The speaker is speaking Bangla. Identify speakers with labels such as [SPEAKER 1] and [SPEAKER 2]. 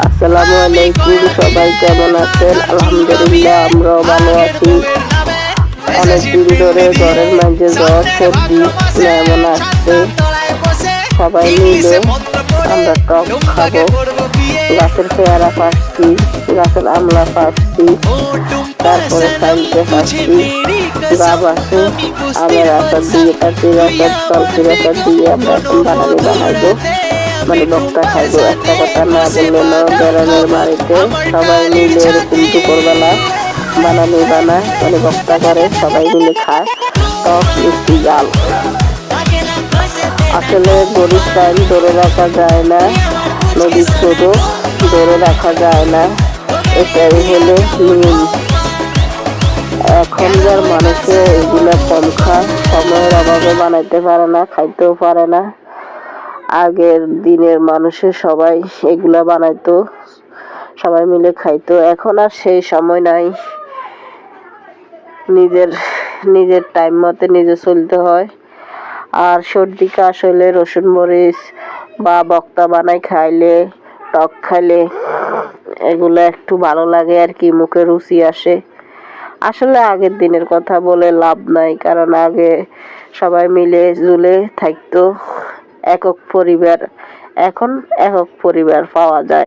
[SPEAKER 1] আসসালামু আলাইকুম, সবাই কেমন আছেন? আলহামদুলিল্লাহ, আমরাও ভালো আছি। অনেকদিন ধরে ঘরের মাঝে জ্বর সর্দি এমন আসছে। সবাই মিলে আমরা টক খাবো। গাছের পেয়ারা পাচ্ছি, গাছের আমলা পাচ্ছি, তারপরে সাইলকে পাচ্ছি, গাব আছে, আমের আচার দিয়ে কাটির আচার তলকির আচার দিয়ে আমরা এখন বানাইবো, মানে বক্তা খাইবো। একটা কথা না বললে না, বেড়ানোর বাড়িতে সবাই মিলে এরকম দুপুরবেলা বানায়, মানে বক্তা করে, সবাই মিলে খায় টক মিষ্টি জাল। আসলে গরিব টাইম ধরে রাখা যায় না, নদীর ছোটো ধরে রাখা যায় না, এটাই হলো নিয়ম। এখনকার মানুষে এগুলো কম খায়, সময়ের অভাবে বানাইতে পারে না, খাইতেও পারে না। আগের দিনের মানুষে সবাই এগুলা বানাইতো, সবাই মিলে খাইতো। এখন আর সেই সময় নাই, নিজের টাইম মতে নিজে চলতে হয়। আর সর্দি কাশ হলে রসুন মরিচ বা বক্তা বানাই খাইলে, টক খাইলে এগুলো একটু ভালো লাগে আর কি, মুখে রুচি আসে। আসলে আগের দিনের কথা বলে লাভ নাই, কারণ আগে সবাই মিলে জুলে থাকতো, একক পরিবার। এখন একক পরিবার পাওয়া যায়।